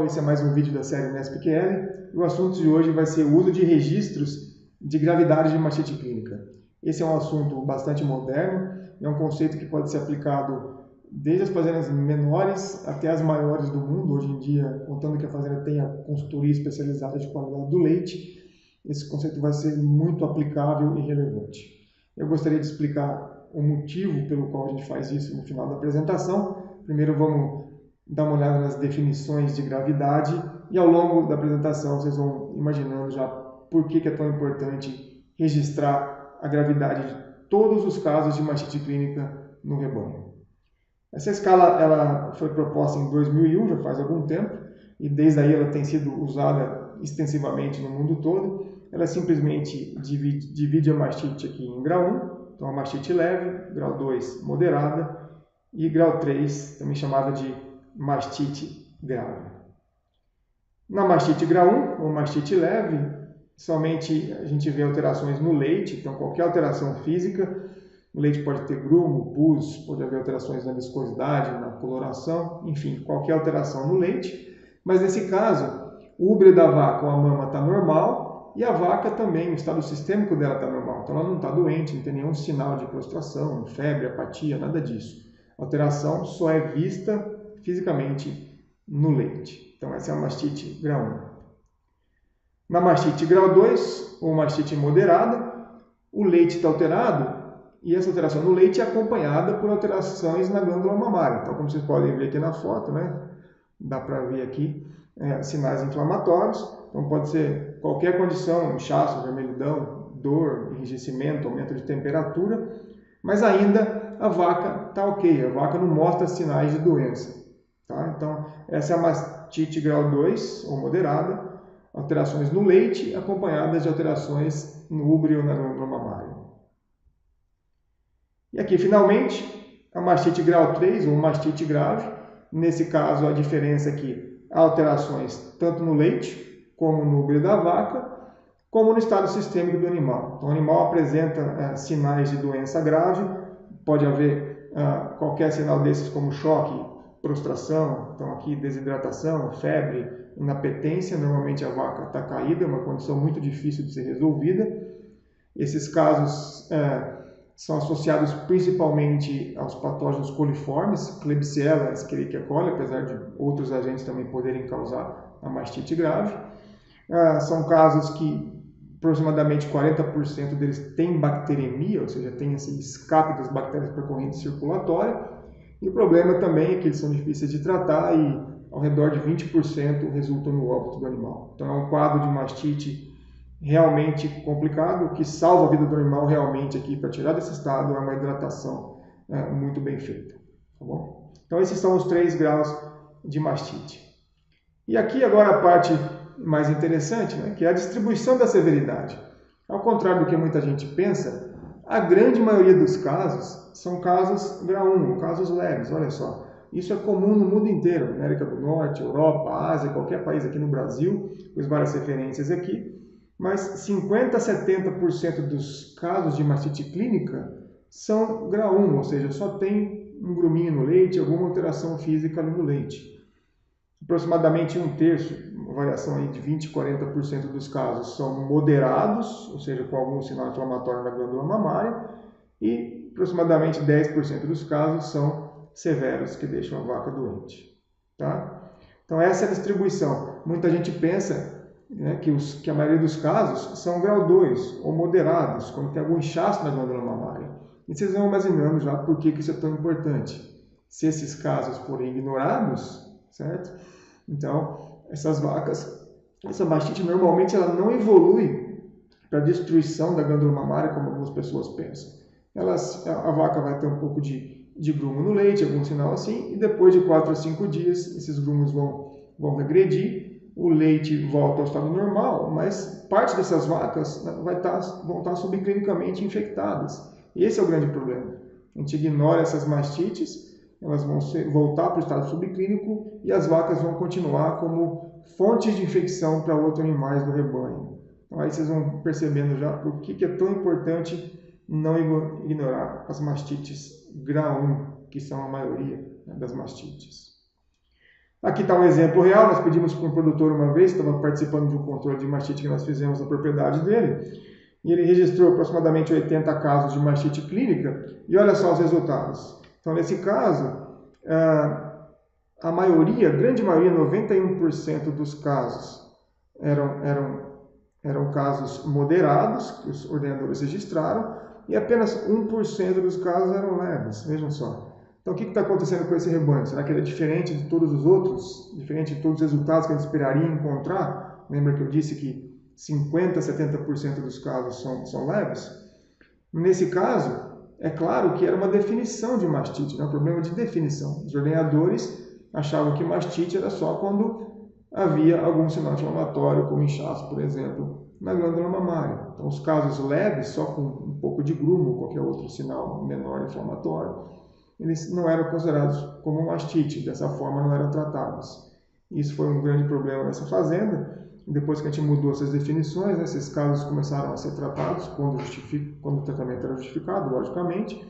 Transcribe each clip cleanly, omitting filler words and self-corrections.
esse é mais um vídeo da série NESP-QL. O assunto de hoje vai ser o uso de registros de gravidade de mastite clínica. Esse é um assunto bastante moderno, é um conceito que pode ser aplicado desde as fazendas menores até as maiores do mundo. Hoje em dia, contando que a fazenda tenha consultoria especializada de qualidade do leite, esse conceito vai ser muito aplicável e relevante. Eu gostaria de explicar o motivo pelo qual a gente faz isso no final da apresentação. Primeiro vamos dar uma olhada nas definições de gravidade e ao longo da apresentação vocês vão imaginando já por que é tão importante registrar a gravidade de todos os casos de mastite clínica no rebanho. Essa escala ela foi proposta em 2001, já faz algum tempo, e desde aí ela tem sido usada extensivamente no mundo todo. Ela simplesmente divide a mastite aqui em grau 1, então a mastite leve, grau 2 moderada e grau 3, também chamada de mastite grave. Na mastite grau 1, ou mastite leve, somente a gente vê alterações no leite, então qualquer alteração física, o leite pode ter grumo, pus, pode haver alterações na viscosidade, na coloração, enfim, qualquer alteração no leite. Mas nesse caso, o úbrio da vaca ou a mama está normal e a vaca também, o estado sistêmico dela está normal. Então ela não está doente, não tem nenhum sinal de prostração, febre, apatia, nada disso. A alteração só é vista fisicamente no leite. Então essa é a mastite grau 1. Na mastite grau 2, ou mastite moderada, o leite está alterado e essa alteração no leite é acompanhada por alterações na glândula mamária. Então, como vocês podem ver aqui na foto, né? Dá para ver aqui sinais inflamatórios. Então pode ser qualquer condição, inchaço, vermelhidão, dor, enrijecimento, aumento de temperatura, mas ainda a vaca está ok, a vaca não mostra sinais de doença. Tá? Então, essa é a mastite grau 2, ou moderada, alterações no leite acompanhadas de alterações no úbrio ou na glândula mamária. E aqui, finalmente, a mastite grau 3, ou mastite grave. Nesse caso, a diferença é que há alterações tanto no leite, como no úbrio da vaca, como no estado sistêmico do animal. Então, o animal apresenta sinais de doença grave, pode haver qualquer sinal desses como choque, prostração, então aqui desidratação, febre, inapetência. Normalmente a vaca está caída, é uma condição muito difícil de ser resolvida. Esses casos são associados principalmente aos patógenos coliformes, Klebsiella, Escherichia coli, apesar de outros agentes também poderem causar a mastite grave. São casos que aproximadamente 40% deles têm bacteremia, ou seja, tem esse escape das bactérias para a corrente circulatória. E o problema também é que eles são difíceis de tratar e ao redor de 20% resultam no óbito do animal. Então é um quadro de mastite realmente complicado. O que salva a vida do animal realmente aqui para tirar desse estado é uma hidratação muito bem feita. Tá bom? Então esses são os 3 graus de mastite. E aqui agora a parte mais interessante, né, que é a distribuição da severidade. Ao contrário do que muita gente pensa, a grande maioria dos casos são casos grau 1, casos leves, olha só. Isso é comum no mundo inteiro, América do Norte, Europa, Ásia, qualquer país aqui no Brasil, pus várias referências aqui, mas 50 a 70% dos casos de mastite clínica são grau 1, ou seja, só tem um gruminho no leite, alguma alteração física ali no leite. Aproximadamente 1/3, uma variação aí de 20 a 40% dos casos são moderados, ou seja, com algum sinal inflamatório na glândula mamária, e aproximadamente 10% dos casos são severos, que deixam a vaca doente. Tá? Então essa é a distribuição. Muita gente pensa, né, que a maioria dos casos são grau 2 ou moderados, quando tem algum inchaço na glândula mamária. E vocês vão imaginando já por que isso é tão importante. Se esses casos forem ignorados, certo? Então, essas vacas, essa mastite normalmente ela não evolui para a destruição da glândula mamária, como algumas pessoas pensam. A vaca vai ter um pouco de grumo no leite, algum sinal assim, e depois de 4 a 5 dias, esses grumos vão regredir, o leite volta ao estado normal, mas parte dessas vacas vão estar subclinicamente infectadas. Esse é o grande problema. A gente ignora essas mastites, elas vão voltar para o estado subclínico e as vacas vão continuar como fontes de infecção para outros animais do rebanho. Então aí vocês vão percebendo já por que é tão importante não ignorar as mastites grau 1, que são a maioria das mastites. Aqui está um exemplo real, nós pedimos para um produtor uma vez, estava participando de um controle de mastite que nós fizemos na propriedade dele, e ele registrou aproximadamente 80 casos de mastite clínica, e olha só os resultados. Então, nesse caso, a maioria, grande maioria, 91% dos casos eram casos moderados, que os ordenadores registraram, e apenas 1% dos casos eram leves, vejam só. Então, o que está acontecendo com esse rebanho? Será que ele é diferente de todos os outros? Diferente de todos os resultados que a gente esperaria encontrar? Lembra que eu disse que 50% a 70% dos casos são leves? Nesse caso, é claro que era uma definição de mastite, um problema de definição. Os ordenadores achavam que mastite era só quando havia algum sinal inflamatório, como inchaço, por exemplo, na glândula mamária. Então, os casos leves, só com um pouco de grumo ou qualquer outro sinal menor inflamatório, eles não eram considerados como mastite, dessa forma não eram tratados. Isso foi um grande problema nessa fazenda. Depois que a gente mudou essas definições, esses casos começaram a ser tratados quando o tratamento era justificado, logicamente,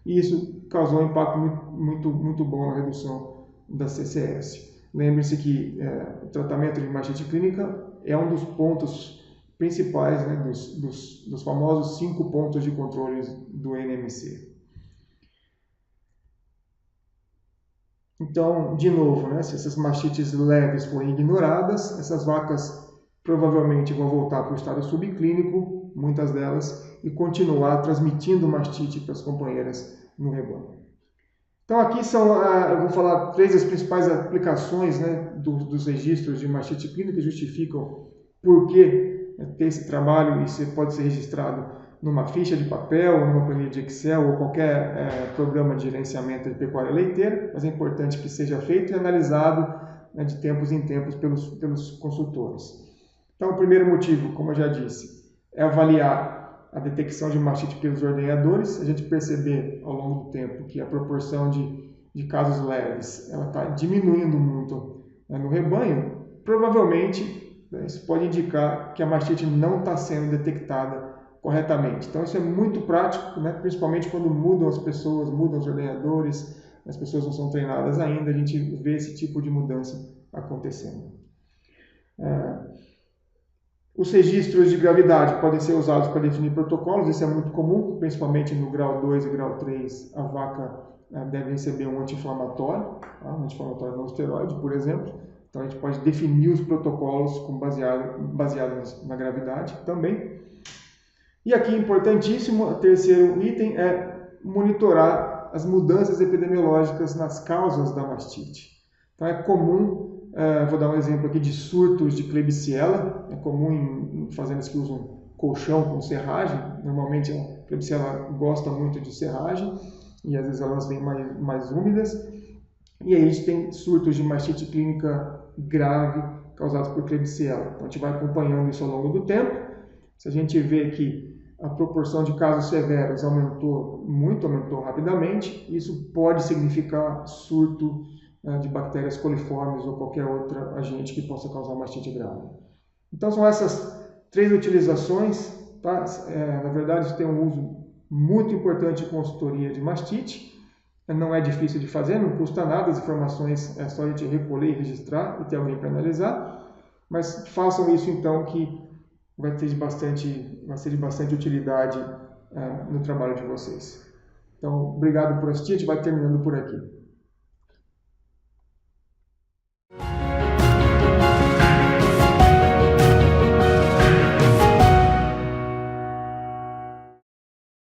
e isso causou um impacto muito bom na redução da CCS. Lembre-se que o tratamento de mastite clínica é um dos pontos principais, né, dos famosos 5 pontos de controle do NMC. Então, de novo, né, se essas mastites leves forem ignoradas, essas vacas provavelmente vão voltar para o estado subclínico, muitas delas, e continuar transmitindo mastite para as companheiras no rebanho. Então, aqui eu vou falar 3 das principais aplicações, né, dos registros de mastite clínica que justificam por que ter esse trabalho, e isso pode ser registrado numa ficha de papel, numa planilha de Excel ou qualquer programa de gerenciamento de pecuária leiteira, mas é importante que seja feito e analisado, né, de tempos em tempos pelos consultores. Então, o primeiro motivo, como eu já disse, é avaliar a detecção de mastite pelos ordenhadores. A gente perceber ao longo do tempo que a proporção de casos leves está diminuindo muito, né, no rebanho, provavelmente, né, isso pode indicar que a mastite não está sendo detectada corretamente. Então, isso é muito prático, né? Principalmente quando mudam as pessoas, mudam os ordenhadores, as pessoas não são treinadas ainda, a gente vê esse tipo de mudança acontecendo. Os registros de gravidade podem ser usados para definir protocolos, isso é muito comum, principalmente no grau 2 e grau 3, a vaca deve receber um anti-inflamatório, tá? Um anti-inflamatório não esteroide, por exemplo. Então, a gente pode definir os protocolos baseados na gravidade também. E aqui, importantíssimo, o terceiro item é monitorar as mudanças epidemiológicas nas causas da mastite. Então, é comum, vou dar um exemplo aqui de surtos de Klebsiella, é comum em fazendas que usam colchão com serragem, normalmente a Klebsiella gosta muito de serragem, e às vezes elas vêm mais úmidas, e aí a gente tem surtos de mastite clínica grave causados por Klebsiella. Então, a gente vai acompanhando isso ao longo do tempo. Se a gente vê que a proporção de casos severos aumentou rapidamente, isso pode significar surto de bactérias coliformes ou qualquer outro agente que possa causar mastite grave. Então, são essas 3 utilizações, tá? Na verdade, isso tem um uso muito importante em consultoria de mastite, não é difícil de fazer, não custa nada, as informações é só a gente recolher e registrar e ter alguém para analisar, mas façam isso então que vai ser de bastante utilidade no trabalho de vocês. Então, obrigado por assistir, a gente vai terminando por aqui.